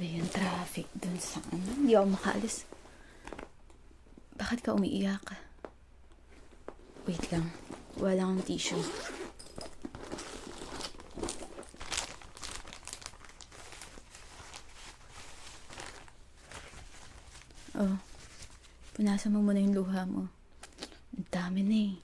Grabe yung traffic dun sa ano. Hindi ako makaalis. Bakit ka umiiyak? Wait lang. Walang tissue. Oh, punasan mo muna yung luha mo. Ang dami na eh.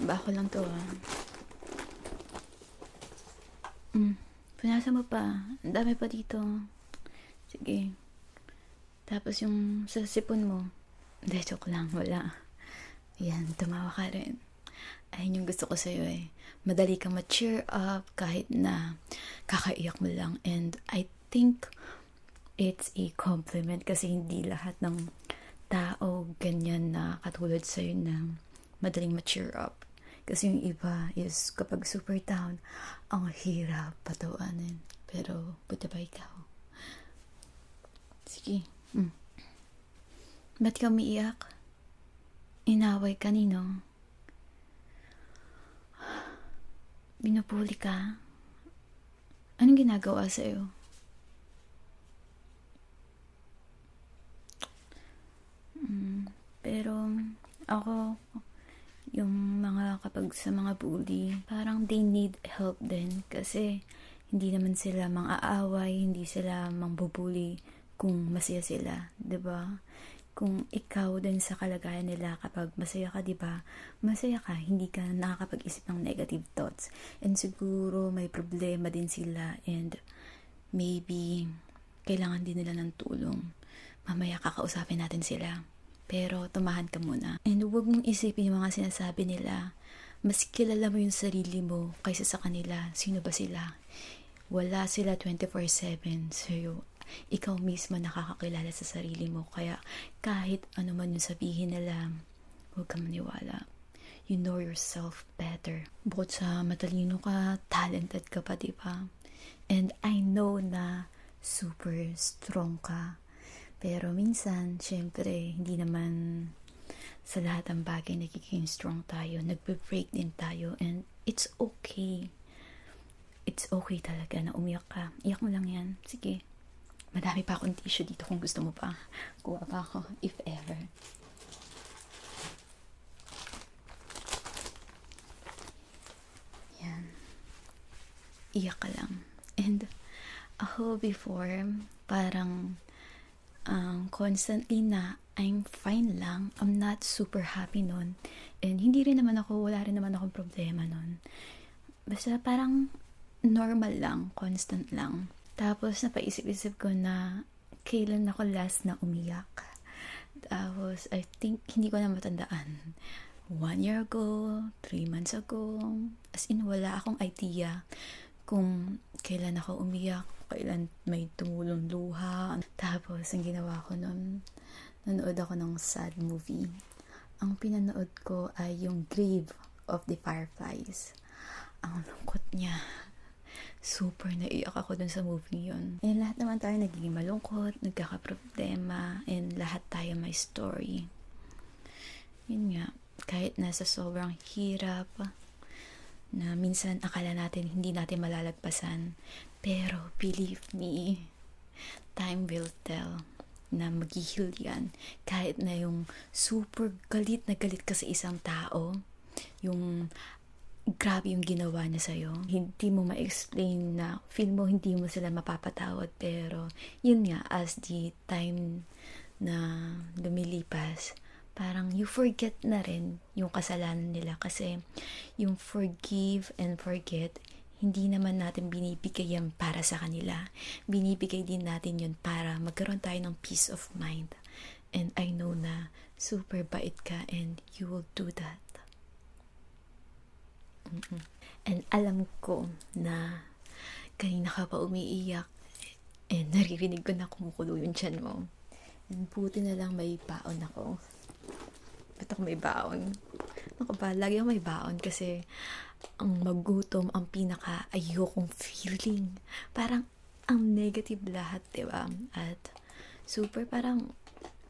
Bako lang to ah. Punasan mo pa. Ang dami pa dito. Sige. Tapos yung sa sipon mo. Hindi, joke lang. Wala. Ayan, tumawa ka rin. Ayun yung gusto ko sa'yo eh. Madali kang ma-cheer up kahit na kakaiyak mo lang. And I think it's a compliment kasi hindi lahat ng tao ganyan na katulad sa'yo na madaling ma-cheer up. Kasi yung iba is kapag super down, ang hirap patawanin. Pero buti ba ikaw? Sige. Ba't ka umiiyak? Inaway kanino? Binupuli ka? Anong ginagawa sa'yo? Pero ako, yung mga kapag sa mga bully, parang they need help din kasi hindi naman sila mang-aaway, hindi sila mangbubuli kung masaya sila, 'di ba? Kung ikaw din sa kalagayan nila kapag masaya ka, 'di ba? Masaya ka, hindi ka nakakapag-isip ng negative thoughts. And siguro may problema din sila and maybe kailangan din nila ng tulong. Mamaya kakausapin natin sila. Pero tumahan ka muna. And huwag mong isipin yung mga sinasabi nila. Mas kilala mo yung sarili mo kaysa sa kanila. Sino ba sila? Wala sila 24/7. So, ikaw mismo nakakakilala sa sarili mo. Kaya kahit ano man yung sabihin nila, huwag kang maniwala. You know yourself better. Bukod sa matalino ka, talented ka pa, diba? And I know na super strong ka. Pero minsan, syempre, hindi naman sa lahat ng bagay nagiging strong tayo. Nagbe-break din tayo and it's okay. It's okay talaga na umiyak ka. Iyak mo lang yan. Sige. Madami pa akong tissue dito kung gusto mo pa. Kuha pa ako, if ever. Yan. Iyak ka lang. And ako before, parang constantly na I'm fine lang. I'm not super happy nun. And hindi rin naman ako, wala rin naman akong problema nun. Basta parang normal lang, constant lang. Tapos napaisip-isip ko na kailan ako last na umiyak. Tapos I think hindi ko na matandaan. 1 year ago, 3 months ago. As in wala akong idea kung kailan ako umiyak, kailan may tumulong luha. Tapos, ang ginawa ko nun, nanood ako ng sad movie. Ang pinanood ko ay yung Grave of the Fireflies. Ang lungkot niya. Super naiyak ako dun sa movie yun. And lahat naman tayo nagiging malungkot, nagkakaproblema, and lahat tayo may story. Yun nga, kahit nasa sobrang hirap, na minsan akala natin hindi natin malalagpasan. Pero believe me, time will tell na mag-heal yan. Kahit na yung super galit na galit ka sa isang tao, yung grabe yung ginawa niya sa'yo, hindi mo ma-explain na feel mo hindi mo sila mapapatawad. Pero yun nga, as the time na lumilipas, parang you forget na rin yung kasalanan nila kasi yung forgive and forget, hindi naman natin binibigay yan para sa kanila. Binibigay din natin yun para magkaroon tayo ng peace of mind. And I know na super bait ka and you will do that. And alam ko na kanina ka pa umiiyak and naririnig ko na kumukulo yung tiyan mo. And buti na lang may baon ako. Ba't ako may baon? Ako ba? Lagi ako may baon kasi ang magutom, ang pinaka ayokong feeling. Parang ang negative lahat, diba? At super parang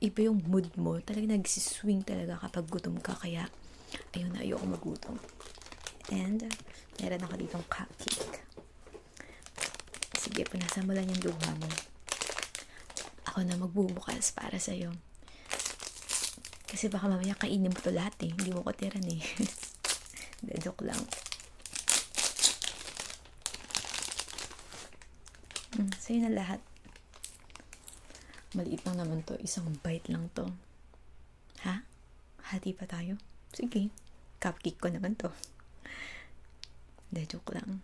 iba yung mood mo. Talagang nagsiswing talaga kapag gutom ka. Kaya ayun na, ayoko magutom. And meron ako ditong cupcake. Sige, punasan mo lang yung luha mo. Ako na magbubukas para sa'yo. Kasi baka mamaya kainin mo to lahat eh. Hindi mo ko tiran eh. Joke lang. Sa'yo na lahat. Maliit lang naman to. Isang bite lang to. Ha? Hati pa tayo? Sige. Cupcake ko naman to. Joke lang.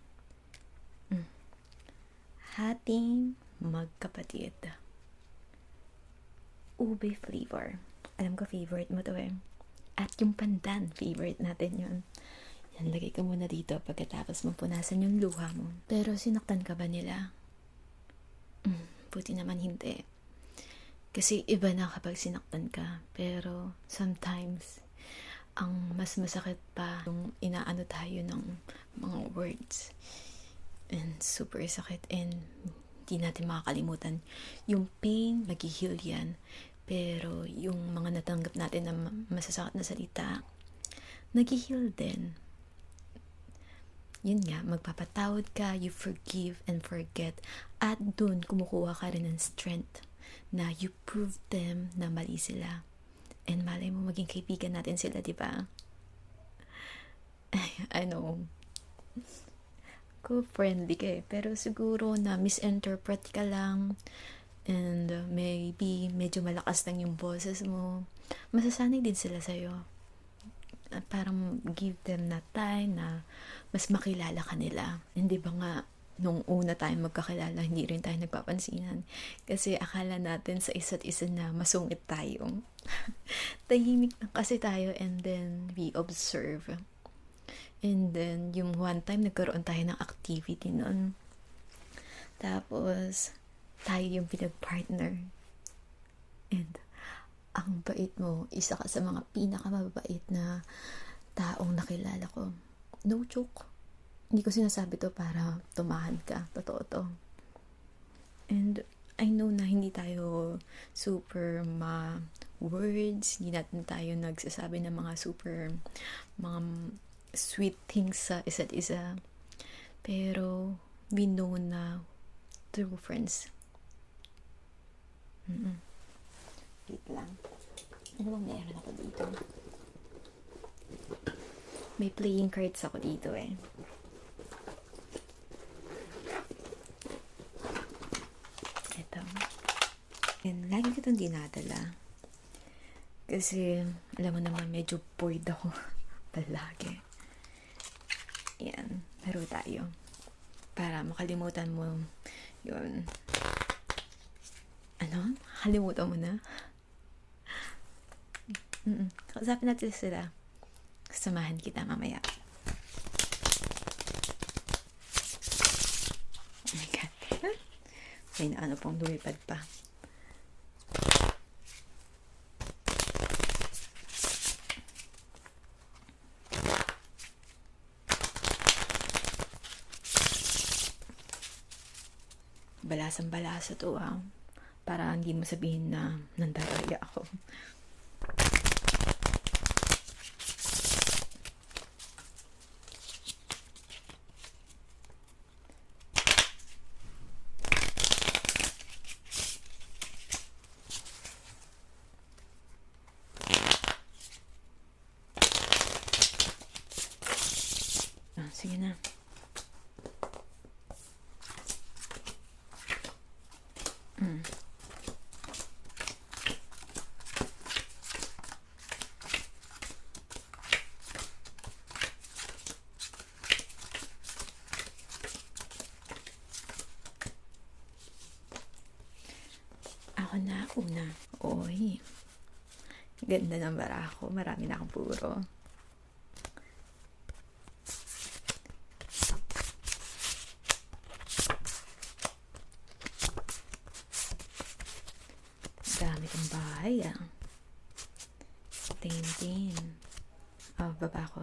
Hating magkapatid. Ube flavor. Alam ko favorite mo to eh. At yung pandan, favorite natin yun. Yan, lagay ko muna dito pagkatapos mo punasan yung luha mo. Pero sinaktan ka ba nila? Buti naman hindi. Kasi iba na kapag sinaktan ka. Pero sometimes, ang mas masakit pa yung inaano tayo ng mga words. And super sakit. And hindi natin makakalimutan. Yung pain, mag-heal yan. Pero yung mga natanggap natin na masasakit na salita, nag-heal din. Yun nga, magpapatawad ka, you forgive and forget. At dun, kumukuha ka rin ng strength na you prove them na mali sila. And malay mo maging kaibigan natin sila, di ba? I know. Friendly ka eh. Pero siguro na misinterpret ka lang. And maybe medyo malakas lang yung boses mo. Masasanay din sila sa'yo. Parang give them na time na mas makilala ka nila. Hindi ba nga nung una tayong magkakilala, hindi rin tayo nagpapansinan. Kasi akala natin sa isa't isa na masungit tayo. Tahimik lang kasi tayo and then we observe. And then yung one time nagkaroon tayo ng activity nun. Tapos tayo yung pinag-partner. And ang bait mo, isa ka sa mga pinakamabait na taong nakilala ko. No joke. Hindi ko sinasabi to para tumahan ka. Totoo to. And I know na hindi tayo super words, hindi natin tayo nagsasabi ng mga super, mga sweet things sa isa't isa. Pero we know na true friends. Wait lang. Ano bang meron ako dito? May playing cards ako dito eh. Ito. And lagi ko itong dinadala. Kasi, alam mo naman, medyo bored ako. Palagi. Yan. Laro tayo. Para makalimutan mo yun. Ano? Kalimutan mo na? Kausapin natin sila. Samahan kita mamaya. Oh my God. May na ano pong lumipad pa. Balasang-balasa to para hindi mo sabihin na nandaraya ako. Sige na. Ako na una. Oy. Ganda ng barako. Marami na akong puro. Dami kong bahay Tintin. Baba ko.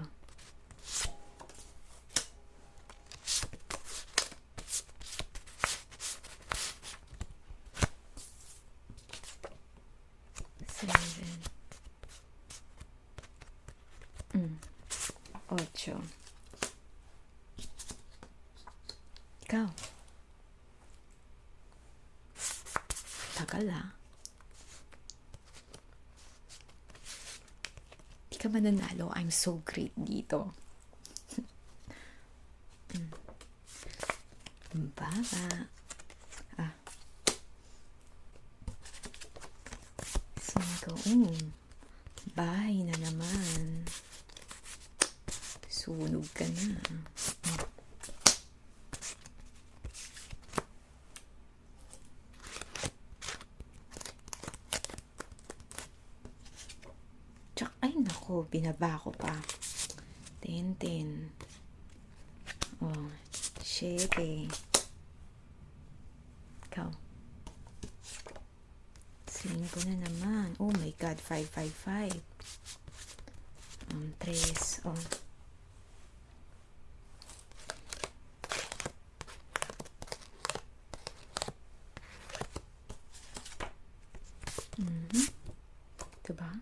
Ocho. Ikaw. tagal ah. Di ka mananalo. I'm so great dito. Baba. Ah. 5. Bahay na naman. Sunog ka na. Tsak, ay nako, binaba ko pa. 10. Oh, 7. Ikaw. 5 na naman. Oh my God, 5. 3. Oh. Ito ba?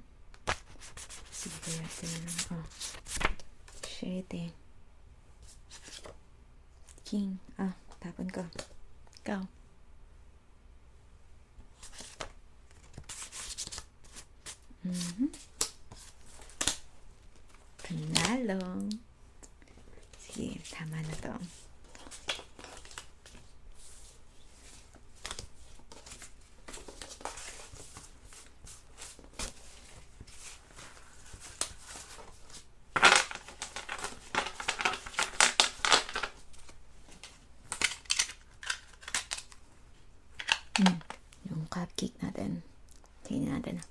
Sige, kaya ito na lang. Oh. 7. King. Ah, tapon ko. Ikaw. Panalo. Sige, tama na to. Yung cupcake natin. Tingnan natin.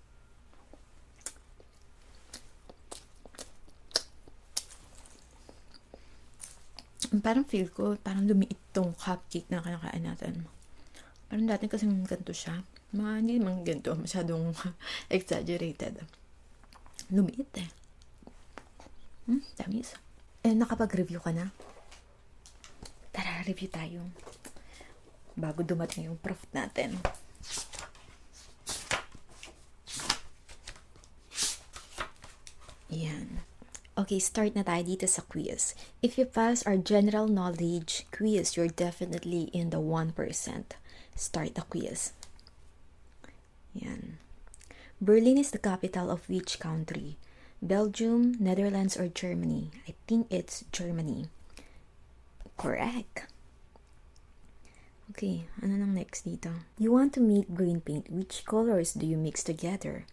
Parang feel ko, parang lumiit tong cupcake na kinakain natin. Parang dati kasi ganito siya. Hindi naman ganito, masyadong exaggerated. Lumiit eh. Tamis. Nakapag-review ka na? Tara, review tayo. Bago dumating yung prof natin. Yan. Okay, start na tayo dito sa quiz. If you pass our general knowledge quiz, you're definitely in the 1%. Start the quiz. Yan. Berlin is the capital of which country? Belgium, Netherlands, or Germany? I think it's Germany. Correct. Okay, ano nang next dito? You want to make green paint. Which colors do you mix together?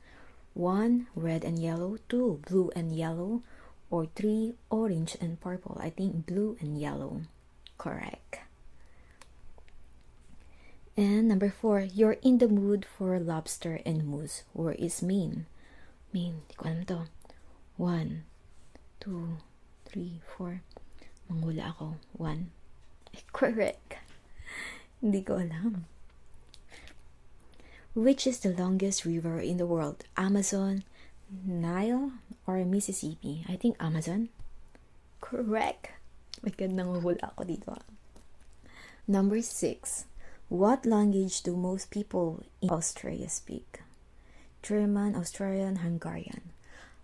1, red and yellow. 2, blue and yellow. Or 3, orange and purple. I think blue and yellow. Correct. And number 4, you're in the mood for lobster and mousse. Where is Maine? Maine, di ko alam to. 1, 2, 3, 4. Manghula ako. 1. Correct. Hindi ko alam. Which is the longest river in the world? Amazon, Nile, or Mississippi? I think Amazon. Correct. My God, nanguhula ako dito. Number 6. What language do most people in Australia speak? German, Australian, Hungarian.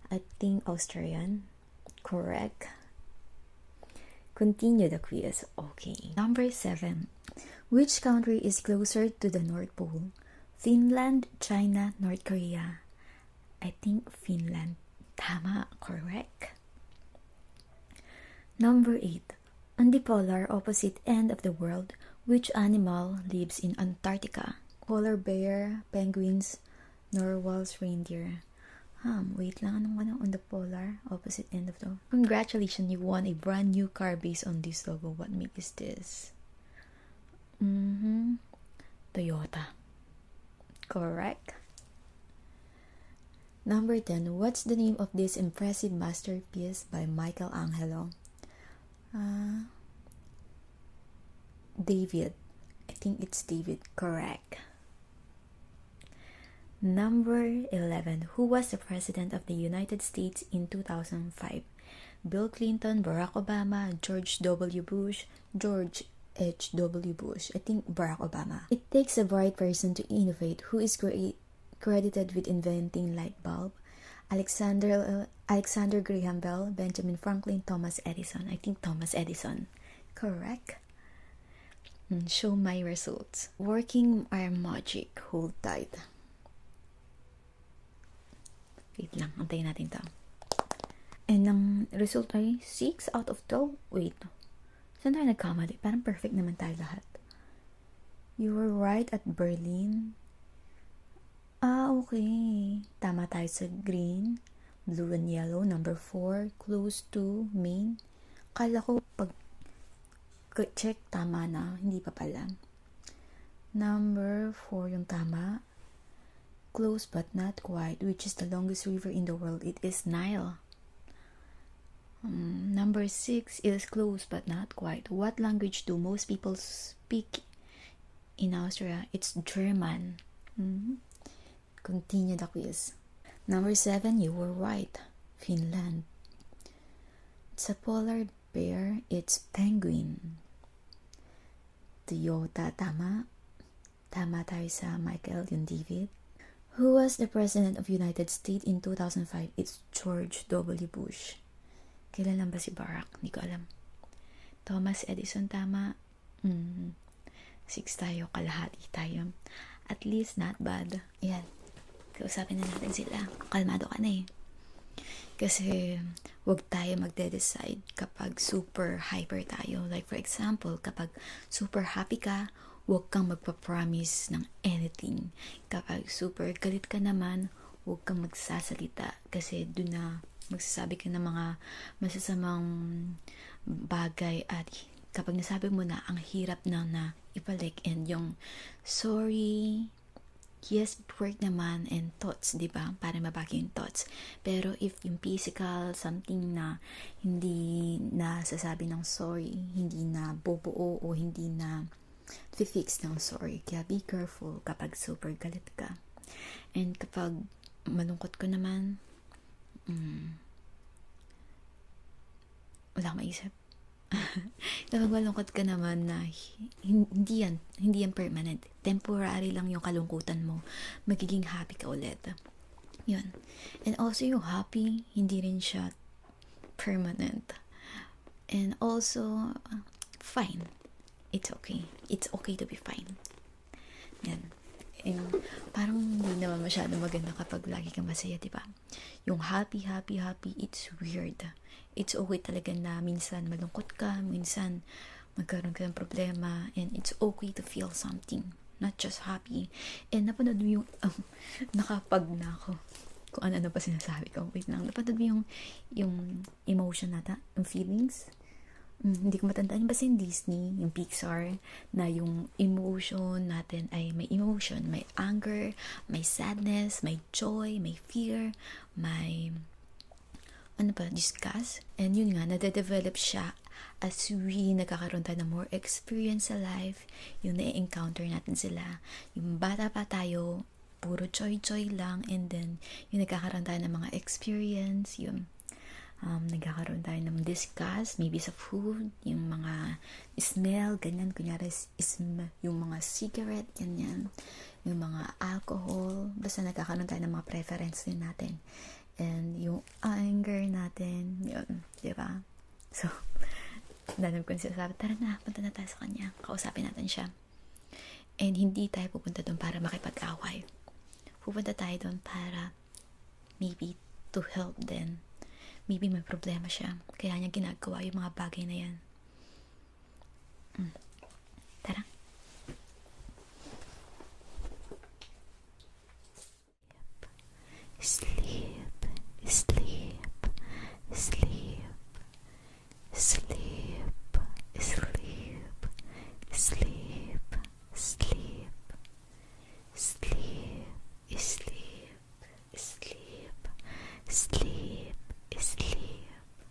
I think Australian. Correct. Continue the quiz. Okay. Number 7. Which country is closer to the North Pole? Finland, China, North Korea. I think Finland. Tama. Correct. Number 8. On the polar opposite end of the world, which animal lives in Antarctica? Polar bear, penguins, narwhals, reindeer. Wait lang, anong on the polar opposite end of the... Congratulations, you won a brand new car based on this logo. What make is this? Toyota. Correct. Number 10. What's the name of this impressive masterpiece by Michelangelo? David. I think it's David. Correct. Number 11. Who was the president of the United States in 2005? Bill Clinton, Barack Obama, George W. Bush, George H.W. Bush. I think Barack Obama. It takes a bright person to innovate. Who is credited with inventing light bulb? Alexander Graham Bell, Benjamin Franklin, Thomas Edison. I think Thomas Edison. Correct. Show my results. Working our magic. Hold tight. Wait lang, antayin natin to. And ang result ay 6 out of 12. Wait, saan tayo nagkamali? Parang perfect naman tayo lahat. You were right at Berlin. Okay. Tama tayo sa green, blue and yellow. Number 4, close to main. Kala ko pag check tama na, hindi pa pala. Number 4 yung tama. Close but not quite. Which is the longest river in the world? It is Nile. Number 6 is close but not quite. What language do most people speak in Austria? It's German. Continue the quiz. Number 7, you were right. Finland. It's a polar bear. It's penguin. Toyota, tama. Tama tayo sa Michael, yung David. Who was the president of United States in 2005? It's George W. Bush. Kailan lang ba si Barack? Hindi ko alam. Thomas Edison, tama. 6 tayo, kalahati tayo. At least not bad. Yan. Kausapin na natin sila. Kalmado ka na eh. Kasi wag tayo magde-decide kapag super hyper tayo. Like for example, kapag super happy ka, huwag kang magpa-promise ng anything. Kapag super galit ka naman, huwag kang magsasalita kasi doon na magsasabi ka ng mga masasamang bagay at kapag nasabi mo na, ang hirap na ibalik. And yung sorry, yes, work naman, and thoughts, di ba? Para mabagi yung thoughts. Pero if yung physical, something na hindi na sasabi ng sorry, hindi na bubuo o hindi na fix ng sorry. Kaya be careful kapag super galit ka. And kapag malungkot ko naman, wala akong maisip. Kapag malungkot ka naman na hindi yan permanent. Temporary lang yung kalungkutan mo. Magiging happy ka ulit. Yun. And also yung happy, hindi rin siya permanent. And also, fine. It's okay. It's okay to be fine. Yan. And parang hindi naman masyado maganda kapag lagi kang masaya, diba? Yung happy, it's weird. It's okay talaga na minsan malungkot ka, minsan magkaroon ka ng problema, and it's okay to feel something, not just happy. And napanood mo yung, nakapag na ako. Kung ano pa sinasabi ko. Wait lang, napanood mo yung emotion nata, yung feelings. Hindi ko matandaan basta yung Disney, yung Pixar, na yung emotion natin ay may emotion, may anger, may sadness, may joy, may fear, may disgust. And yun nga, nade-develop siya as we nagkakaroon tayo ng more experience sa life, yung na-encounter natin sila. Yung bata pa tayo, puro joy-joy lang, and then yung nagkakaroon tayo ng mga experience, yung nagkakaroon tayo ng discuss, maybe sa food, yung mga smell, ganyan, kunyari yung mga cigarette, ganyan, yung mga alcohol, basta nagkakaroon tayo ng mga preference din natin. And yung anger natin, yun, diba? So, dalam ko sinasabi, tara na, punta na tayo sa kanya, kausapin natin siya. And hindi tayo pupunta doon para makipag-away. Pupunta tayo doon para maybe to help din. Maybe may problema siya. Kaya niya ginagawa yung mga bagay na yan. Tara. Sleep. Sleep.